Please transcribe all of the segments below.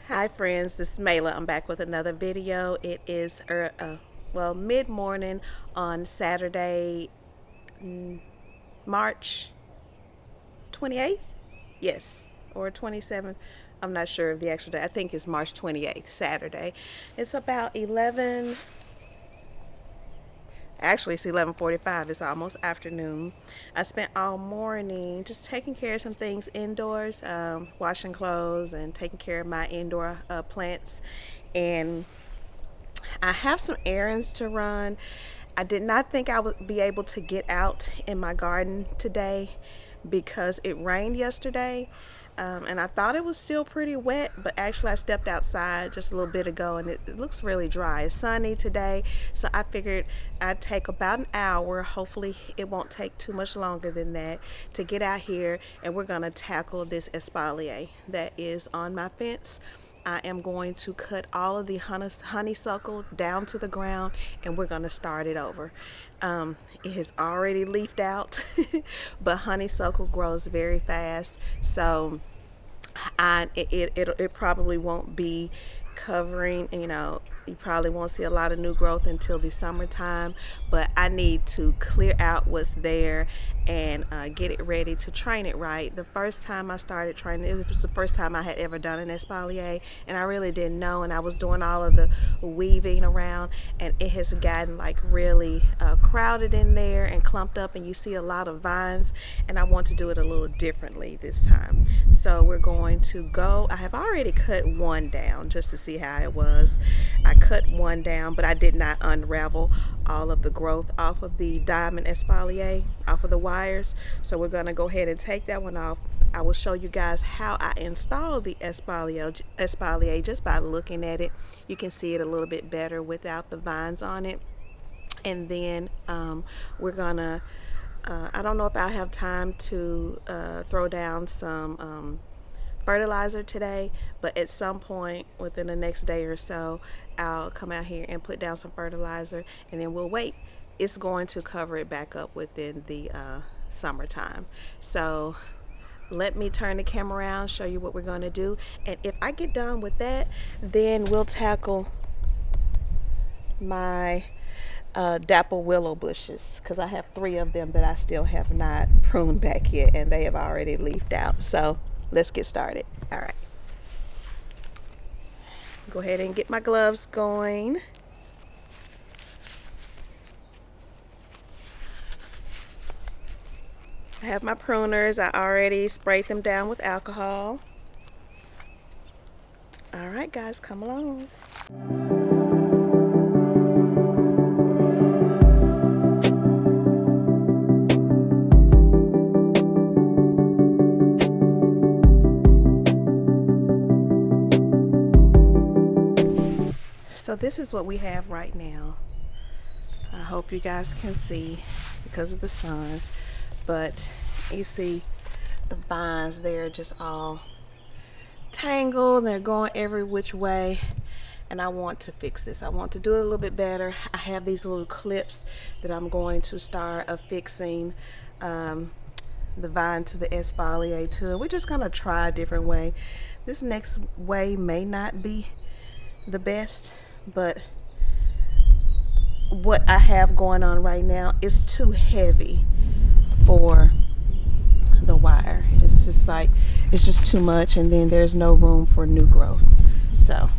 Hi friends, this is Mayla. I'm back with another video. It is mid-morning on Saturday, March 28th. Yes, or 27th. I'm not sure of the actual day. I think it's March 28th, Saturday. It's about 11. Actually, it's 11:45. It's almost afternoon. I spent all morning just taking care of some things indoors, washing clothes and taking care of my indoor plants. And I have some errands to run. I did not think I would be able to get out in my garden today because it rained yesterday. And I thought it was still pretty wet, but actually I stepped outside just a little bit ago and it looks really dry. It's sunny today, so I figured I'd take about an hour. Hopefully it won't take too much longer than that to get out here, and we're gonna tackle this espalier that is on my fence. I am going to cut all of the honeysuckle down to the ground, and we're going to start it over. It has already leafed out, but honeysuckle grows very fast, so it probably won't be covering, you probably won't see a lot of new growth until the summertime, but I need to clear out what's there and get it ready to train it right. The first time I started training, it was the first time I had ever done an espalier, and I really didn't know, and I was doing all of the weaving around, and it has gotten like really crowded in there and clumped up, and you see a lot of vines, and I want to do it a little differently this time. So we're going to go, I have already cut one down just to see how it was. I cut one down, but I did not unravel all of the growth off of the diamond espalier, off of the wires. So we're going to go ahead and take that one off. I will show you guys how I install the espalier just by looking at it. You can see it a little bit better without the vines on it. And then we're gonna I don't know if I'll have time to throw down some fertilizer today, but at some point within the next day or so, I'll come out here and put down some fertilizer, and then we'll wait. It's going to cover it back up within the summertime. So let me turn the camera around, show you what we're going to do, and if I get done with that, then we'll tackle my dapple willow bushes, because I have 3 of them that I still have not pruned back yet, and they have already leafed out. So let's get started. All right, go ahead and get my gloves going. I have my pruners. I already sprayed them down with alcohol. All right guys, come along. So this is what we have right now. I hope you guys can see because of the sun, but you see the vines, they're just all tangled, they're going every which way, and I want to fix this. I want to do it a little bit better. I have these little clips that I'm going to start affixing the vine to the espalier to. We're just gonna try a different way. This next way may not be the best, but what I have going on right now is too heavy for the wire. It's just like, it's just too much, and then there's no room for new growth. So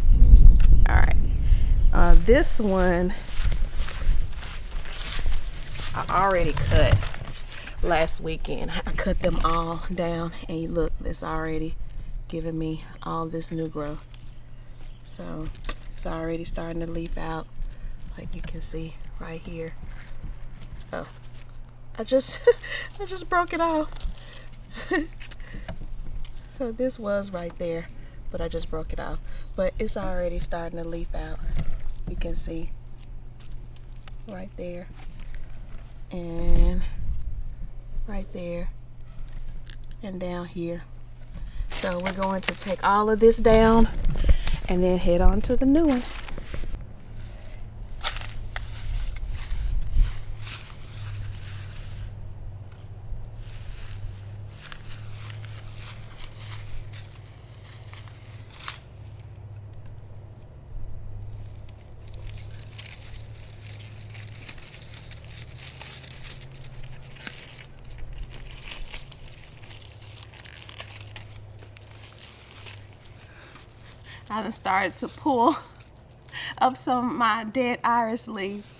all right, this one I already cut last weekend. I cut them all down, and you look, it's already giving me all this new growth. So it's already starting to leaf out, like you can see right here. Oh, I just I just broke it off. So this was right there, but I just broke it off. But it's already starting to leaf out. You can see right there and right there and down here. So we're going to take all of this down and then head on to the new one. I done started to pull up some of my dead iris leaves.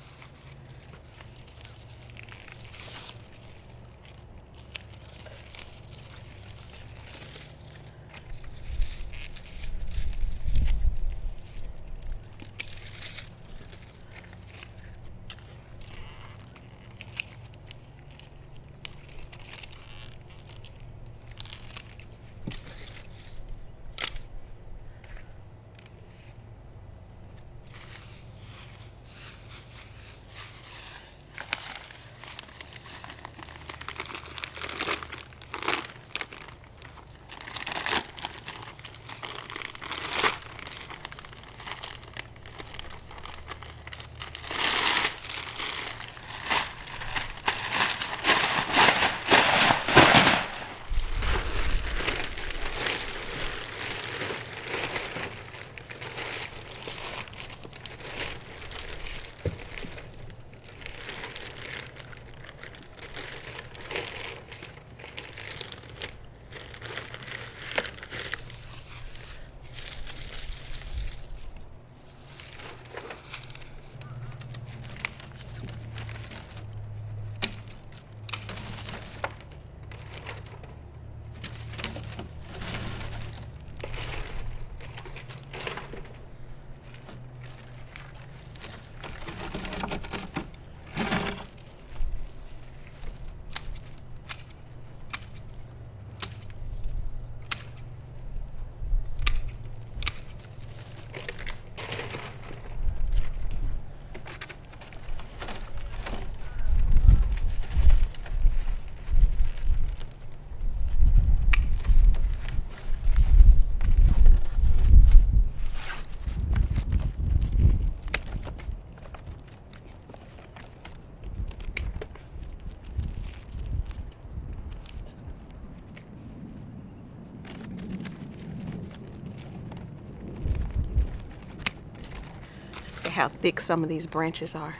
How thick some of these branches are.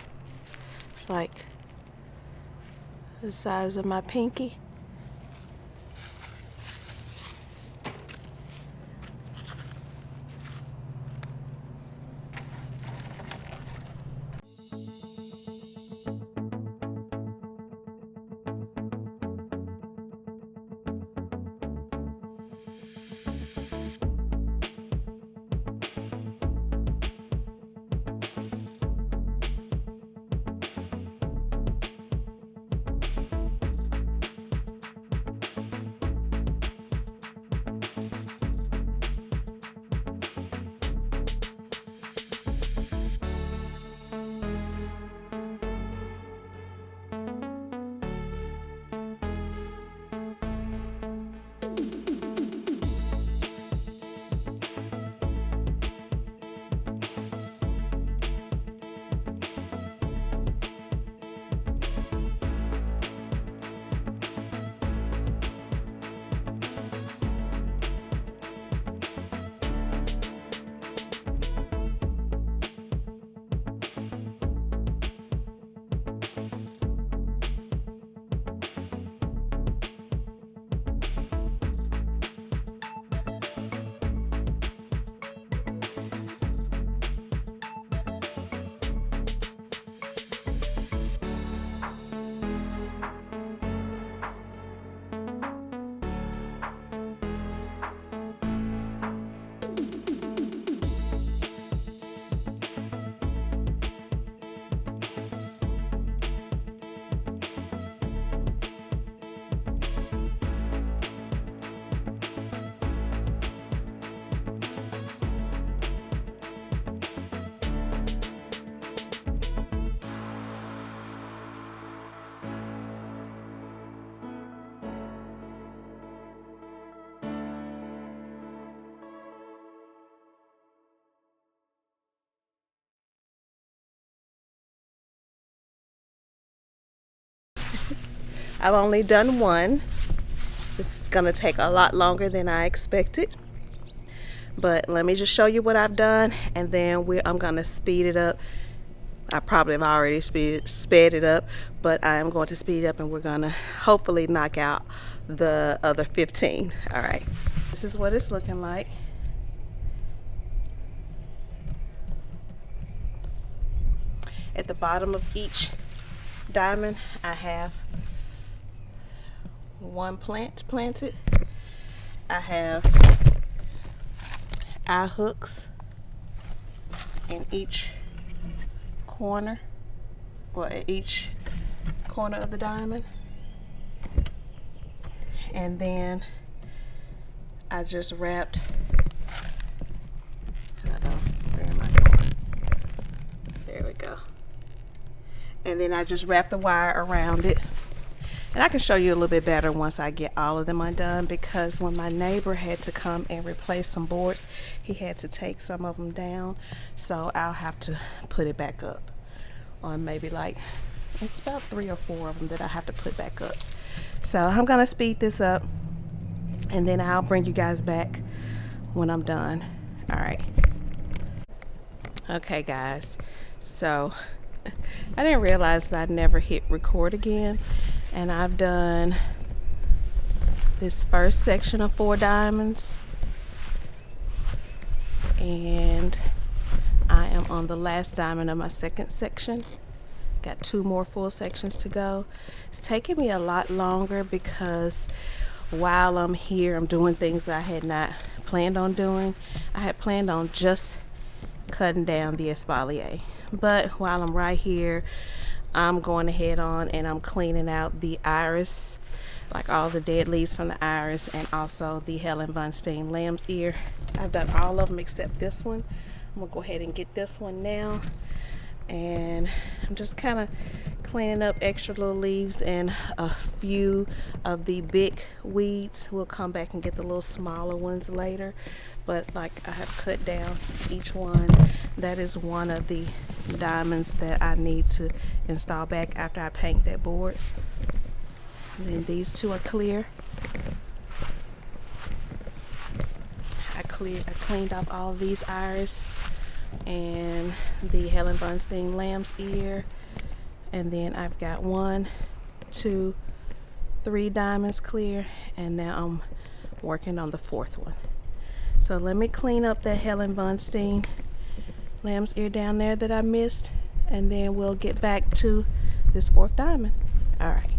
It's like the size of my pinky. I've only done one. This is gonna take a lot longer than I expected. But let me just show you what I've done, and then I'm gonna speed it up. I probably have already sped it up, but I am going to speed it up, and we're gonna hopefully knock out the other 15. All right, this is what it's looking like. at the bottom of each diamond, I have one plant planted. I have eye hooks in each corner, or at each corner of the diamond. And then I just wrapped, where am I going? There we go. And then I just wrapped the wire around it. And I can show you a little bit better once I get all of them undone, because when my neighbor had to come and replace some boards, he had to take some of them down. So I'll have to put it back up on maybe like, it's about 3 or 4 of them that I have to put back up. So I'm gonna speed this up and then I'll bring you guys back when I'm done. All right. Okay guys, so I didn't realize that I'd never hit record again, and I've done this first section of 4 diamonds, and I am on the last diamond of my second section. Got 2 more full sections to go. It's taking me a lot longer because while I'm here, I'm doing things that I had not planned on doing. I had planned on just cutting down the espalier, but while I'm right here, I'm going ahead on and I'm cleaning out the iris, like all the dead leaves from the iris, and also the Helen Von Steen lamb's ear. I've done all of them except this one. I'm gonna go ahead and get this one now, and I'm just kind of cleaning up extra little leaves and a few of the big weeds. We'll come back and get the little smaller ones later, but like I have cut down each one. That is one of the diamonds that I need to install back after I paint that board. And then these 2 are clear. I cleaned off all of these iris and the Helen Von Steen lamb's ear, and then I've got 1, 2, 3 diamonds clear, and now I'm working on the 4th one. So let me clean up that Helen Von Steen lamb's ear down there that I missed, and then we'll get back to this 4th diamond. All right.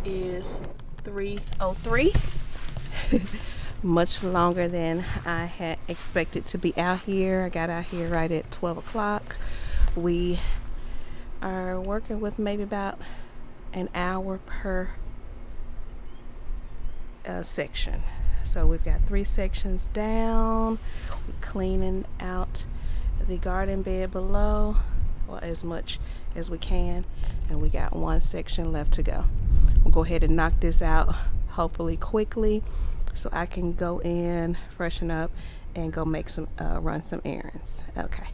is 3:03. Much longer than I had expected to be out here. I got out here right at 12 o'clock. We are working with maybe about an hour per section. So we've got 3 sections down. We're cleaning out the garden bed below, or as much as we can, and we got 1 section left to go. We'll go ahead and knock this out hopefully quickly so I can go in, freshen up, and go make some run some errands. Okay.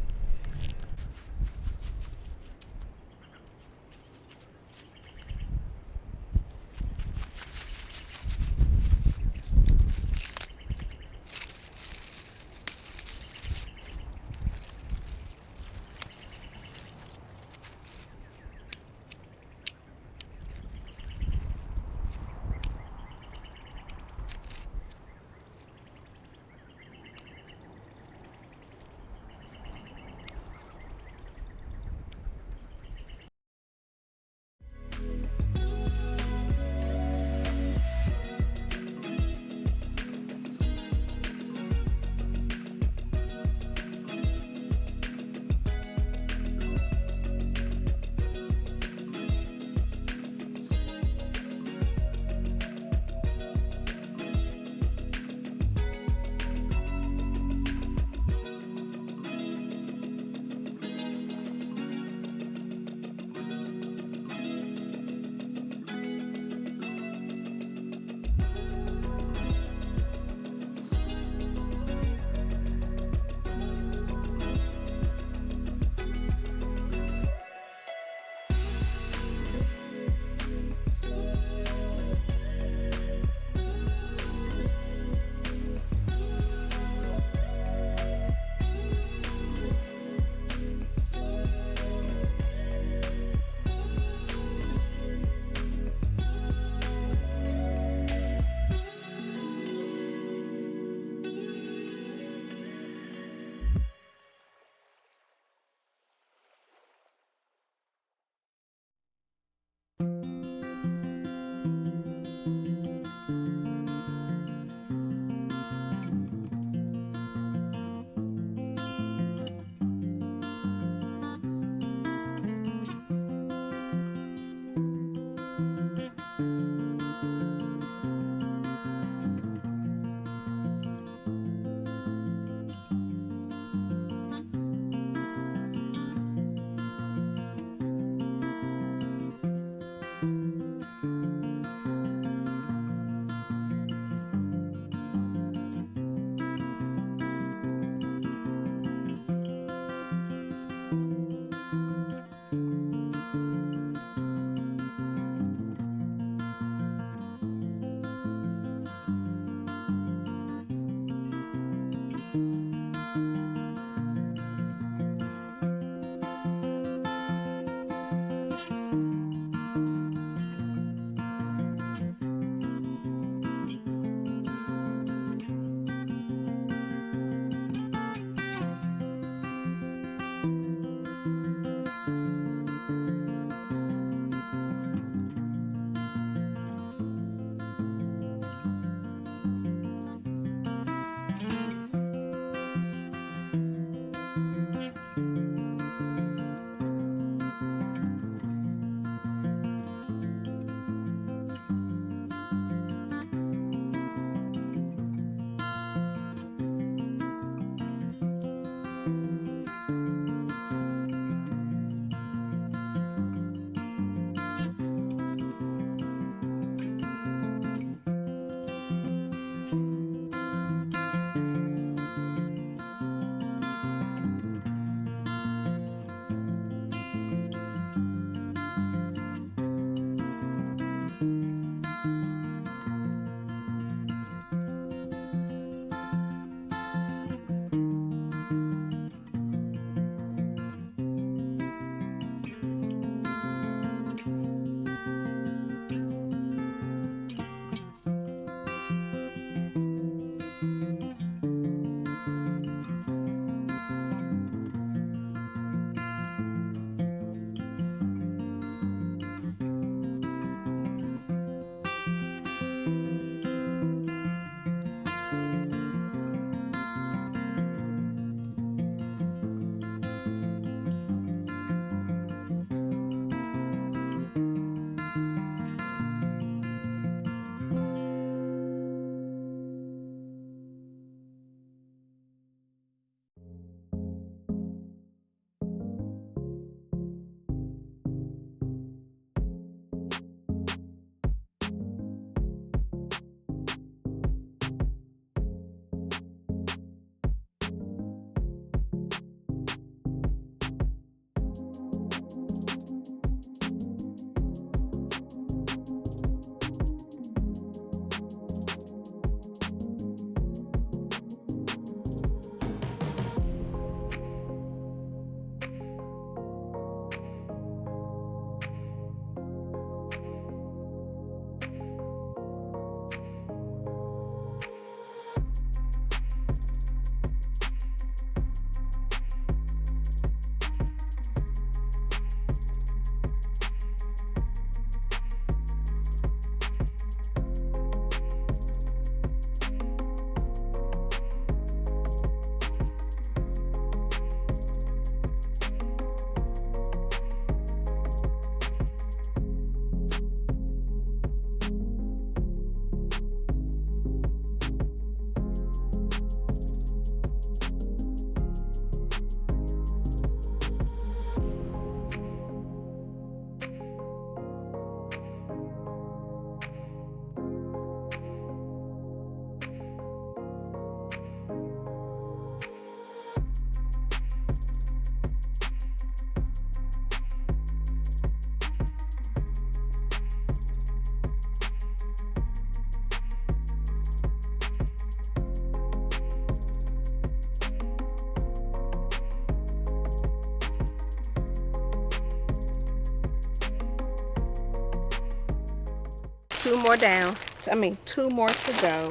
2 more down. I mean, 2 more to go.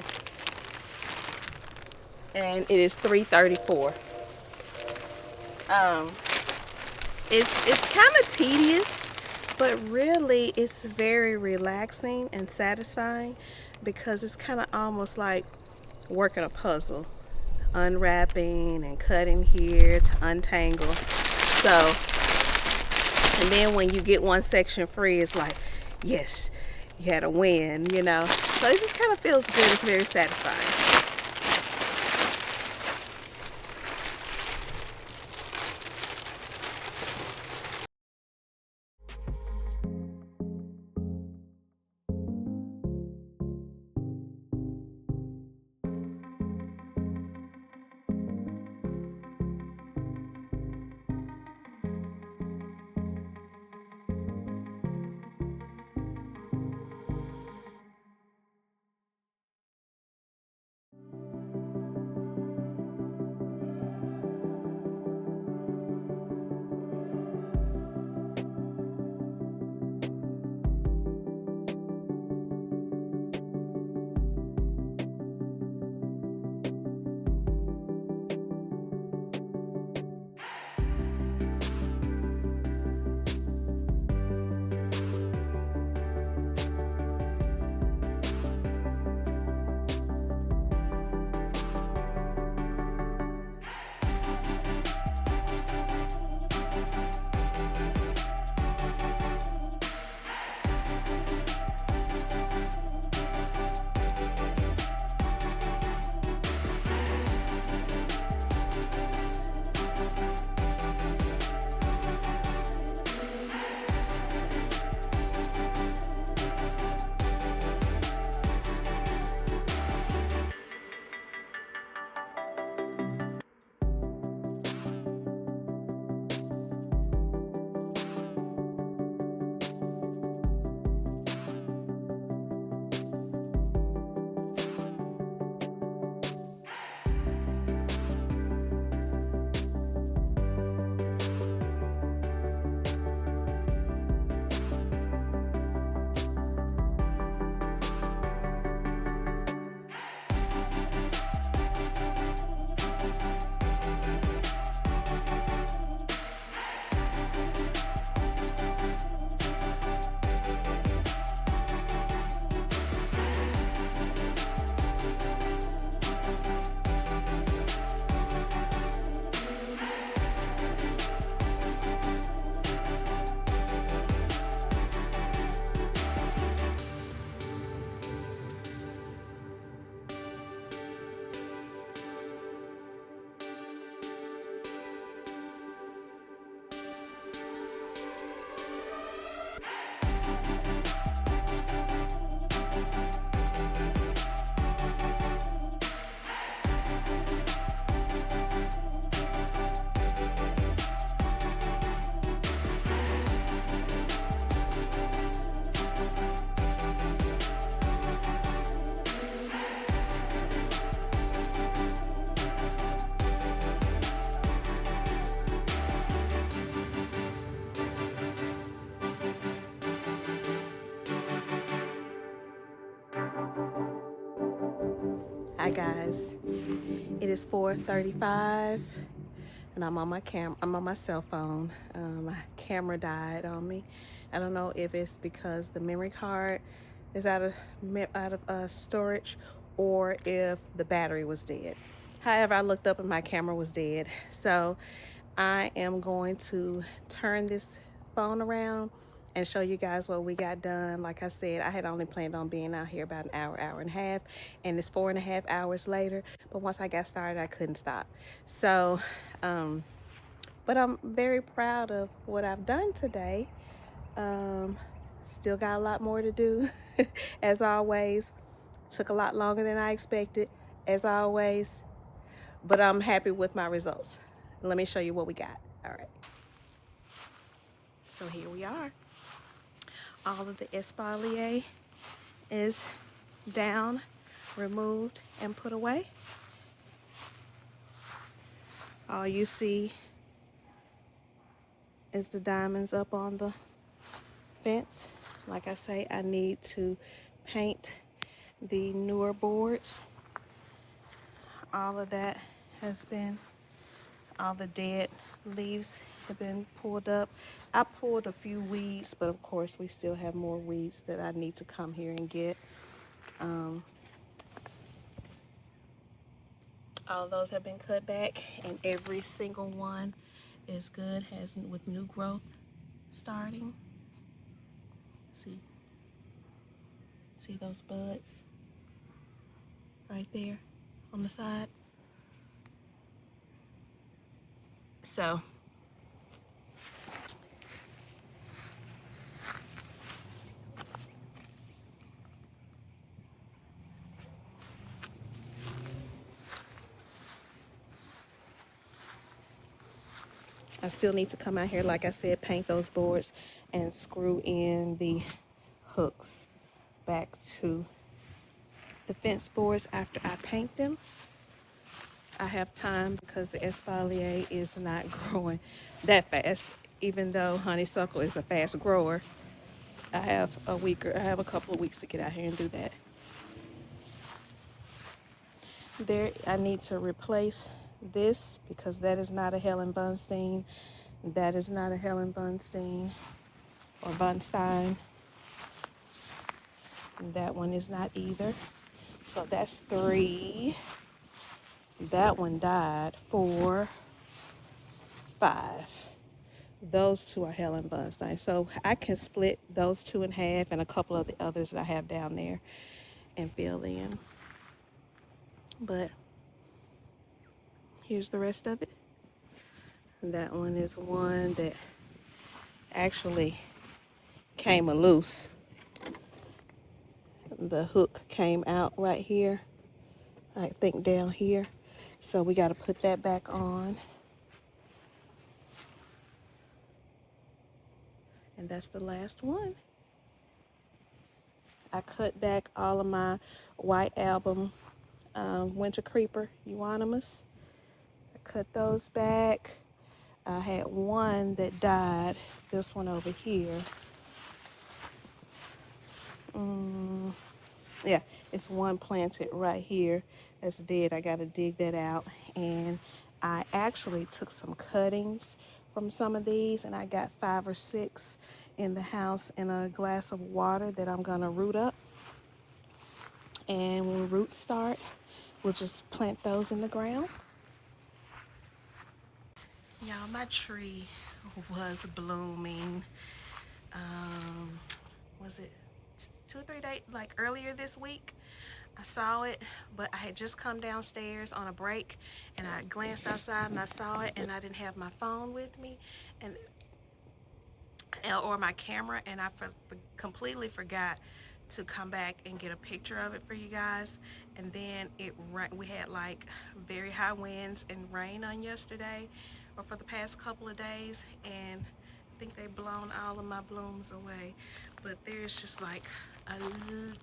And it is 3:34. Um, it's kind of tedious, but really it's very relaxing and satisfying because it's kind of almost like working a puzzle, unwrapping and cutting here to untangle. So, and then when you get one section free, it's like, yes, you had a win, you know. So it just kind of feels good. It's very satisfying. Hi guys, it is 4:35 and I'm on my I'm on my cell phone. My camera died on me. I don't know if it's because the memory card is out of storage or if the battery was dead. However, I looked up and my camera was dead. So I am going to turn this phone around and show you guys what we got done. Like I said, I had only planned on being out here about an hour, hour and a half, and it's 4.5 hours later. But once I got started, I couldn't stop. So, but I'm very proud of what I've done today. Still got a lot more to do, as always. Took a lot longer than I expected, as always. But I'm happy with my results. Let me show you what we got. All right. So here we are. All of the Espalier is down, removed, and put away. All you see is the diamonds up on the fence. Like I say, I need to paint the newer boards. All of that has been, all the dead leaves have been pulled up. I pulled a few weeds, but of course we still have more weeds that I need to come here and get. All those have been cut back, and every single one is good, has with new growth starting. See those buds right there on the side? So I still need to come out here, like I said, paint those boards and screw in the hooks back to the fence boards after I paint them. I have time because the Espalier is not growing that fast. Even though Honeysuckle is a fast grower, I have a couple of weeks to get out here and do that. There, I need to replace this because that is not a Helen Bunstein. That is not a Helen Bunstein or Bunstein. That one is not either. So that's 3. That one died. 4, 5. Those 2 are Helen Bunstein. So I can split those 2 in half and a couple of the others that I have down there and fill in. But here's the rest of it. That one is one that actually came loose. The hook came out right here, I think down here. So we got to put that back on. And that's the last one. I cut back all of my white album winter creeper euonymus. I cut those back. I had one that died, this one over here. Yeah, it's one planted right here that's dead. I got to dig that out. And I actually took some cuttings from some of these, and I got 5 or 6 in the house in a glass of water that I'm going to root up. And when roots start, we'll just plant those in the ground. Y'all, my tree was blooming. Was it 2 or 3 days, like earlier this week? I saw it, but I had just come downstairs on a break, and I glanced outside and I saw it, and I didn't have my phone with me, and or my camera, and I completely forgot to come back and get a picture of it for you guys. And then we had like very high winds and rain on yesterday, or for the past couple of days, and I think they've blown all of my blooms away, but there's just like a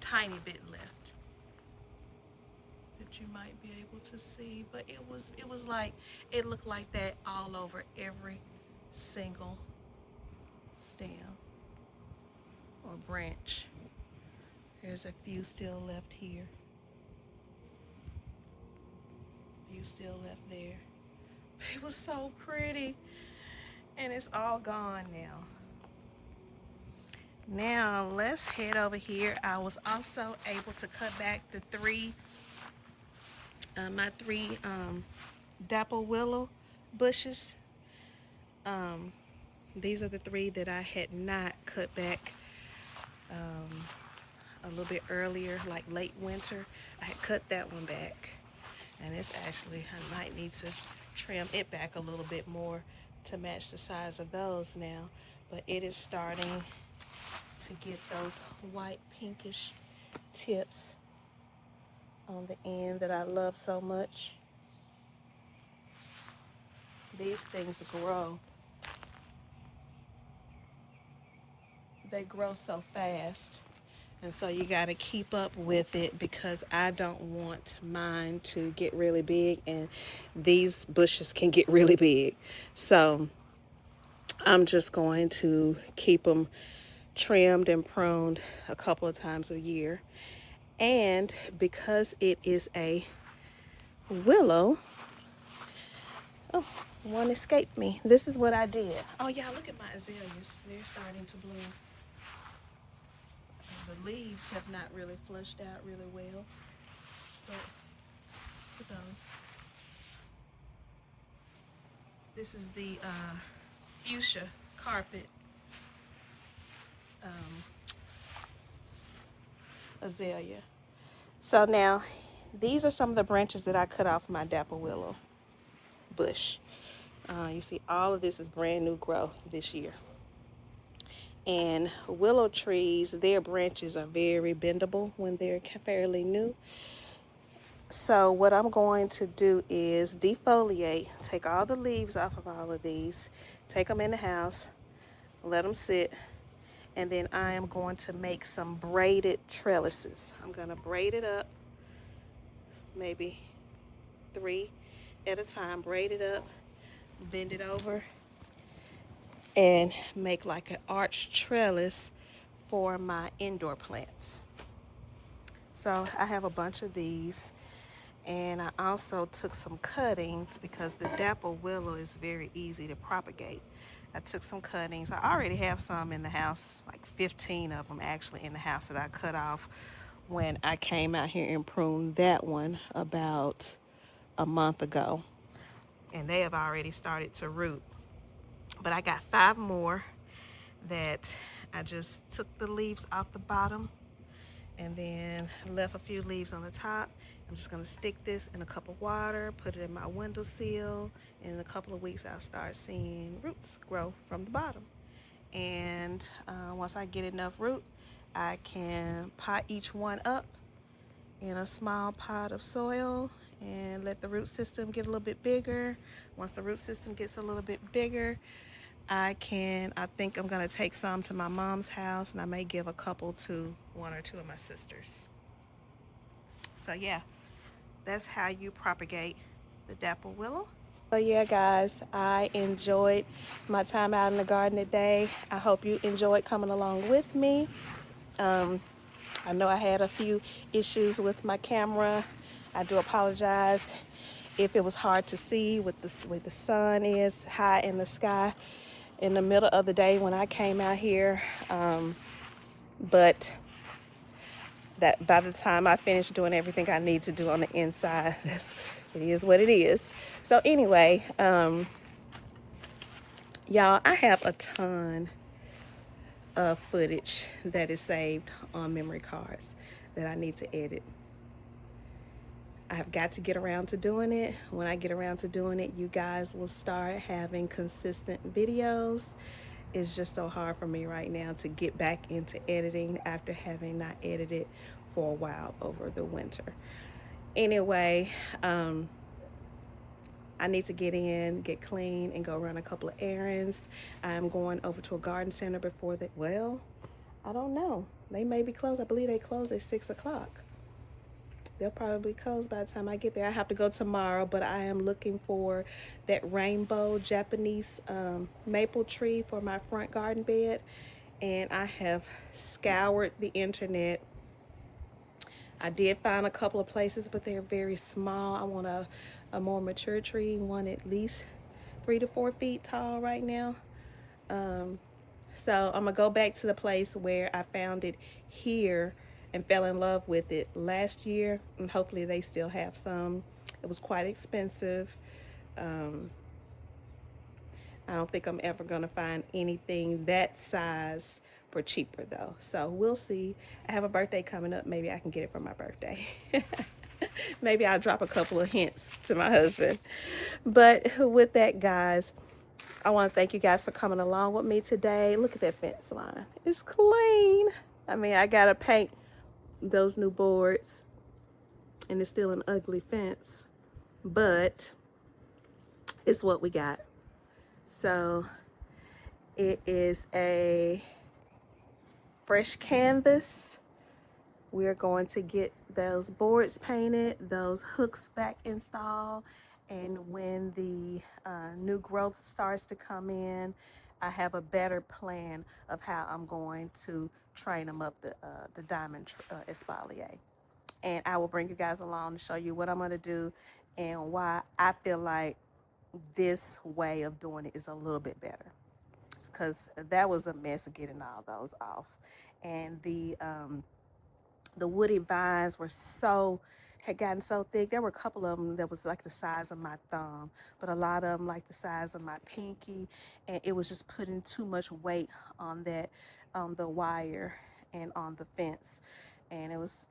tiny bit left that you might be able to see. But it was like, it looked like that all over every single stem or branch. There's a few still left here, a few still left there. It was so pretty, and it's all gone now. Now let's head over here. I was also able to cut back the 3 my 3 dapple willow bushes. These are the 3 that I had not cut back a little bit earlier, like late winter. I had cut that one back, and it's actually, I might need to trim it back a little bit more to match the size of those now. But it is starting to get those white pinkish tips on the end that I love so much. These things grow. They grow so fast. And so you got to keep up with it, because I don't want mine to get really big, and these bushes can get really big. So I'm just going to keep them trimmed and pruned a couple of times a year. And because it is a willow, oh, one escaped me. This is what I did. Oh yeah, look at my azaleas. They're starting to bloom. The leaves have not really flushed out really well, but look at those. This is the fuchsia carpet um, azalea. So now, these are some of the branches that I cut off my dapple willow bush. You see all of this is brand new growth this year. And willow trees, their branches are very bendable when they're fairly new. So what I'm going to do is defoliate, take all the leaves off of all of these, take them in the house, let them sit, and then I am going to make some braided trellises. I'm going to braid it up, maybe 3 at a time, braid it up, bend it over, and make like an arched trellis for my indoor plants. So I have a bunch of these, and I also took some cuttings because the dapple willow is very easy to propagate. I took some cuttings. I already have some in the house, like 15 of them actually in the house that I cut off when I came out here and pruned that one about a month ago. And they have already started to root. But I got 5 more that I just took the leaves off the bottom and then left a few leaves on the top. I'm just gonna stick this in a cup of water, put it in my windowsill, and in a couple of weeks I'll start seeing roots grow from the bottom. And once I get enough root, I can pot each one up in a small pot of soil and let the root system get a little bit bigger. Once the root system gets a little bit bigger, I think I'm gonna take some to my mom's house, and I may give a couple to 1 or 2 of my sisters. So yeah, that's how you propagate the dapple willow. So yeah, guys, I enjoyed my time out in the garden today. I hope you enjoyed coming along with me. I know I had a few issues with my camera. I do apologize if it was hard to see with the sun is high in the sky in the middle of the day when I came out here. But that by the time I finish doing everything I need to do on the inside, it is what it is. So anyway, y'all, I have a ton of footage that is saved on memory cards that I need to edit. I have got to get around to doing it. When I get around to doing it, you guys will start having consistent videos. It's just so hard for me right now to get back into editing after having not edited for a while over the winter. Anyway, I need to get clean, and go run a couple of errands. I'm going over to a garden center before that. Well, I don't know. They may be closed. I believe they close at 6 o'clock. They'll probably close by the time I get there. I have to go tomorrow, but I am looking for that rainbow Japanese maple tree for my front garden bed. And I have scoured the internet. I did find a couple of places, but they're very small. I want a more mature tree, one at least 3 to 4 feet tall right now. So I'm gonna go back to the place where I found it here and fell in love with it last year, and hopefully they still have some. It was quite expensive. I don't think I'm ever gonna find anything that size for cheaper though. So we'll see. I have a birthday coming up. Maybe I can get it for my birthday. Maybe I'll drop a couple of hints to my husband. But with that, guys, I want to thank you guys for coming along with me today. Look at that fence line. It's clean. I mean, I got to paint those new boards, and it's still an ugly fence, but it's what we got. So it is a fresh canvas. We're going to get those boards painted, those hooks back installed, and when the new growth starts to come in, I have a better plan of how I'm going to train them up the diamond espalier. And I will bring you guys along to show you what I'm going to do and why I feel like this way of doing it is a little bit better, because that was a mess of getting all those off. And the woody vines were had gotten so thick. There were a couple of them that was like the size of my thumb, but a lot of them like the size of my pinky, and it was just putting too much weight on that, on the wire and on the fence. And it was,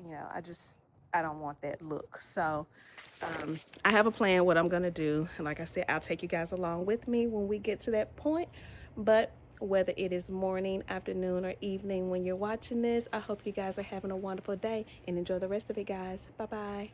I don't want that look. So I have a plan what I'm gonna do. And like I said, I'll take you guys along with me when we get to that point. But whether it is morning, afternoon, or evening when you're watching this, I hope you guys are having a wonderful day and enjoy the rest of it, guys. Bye-bye.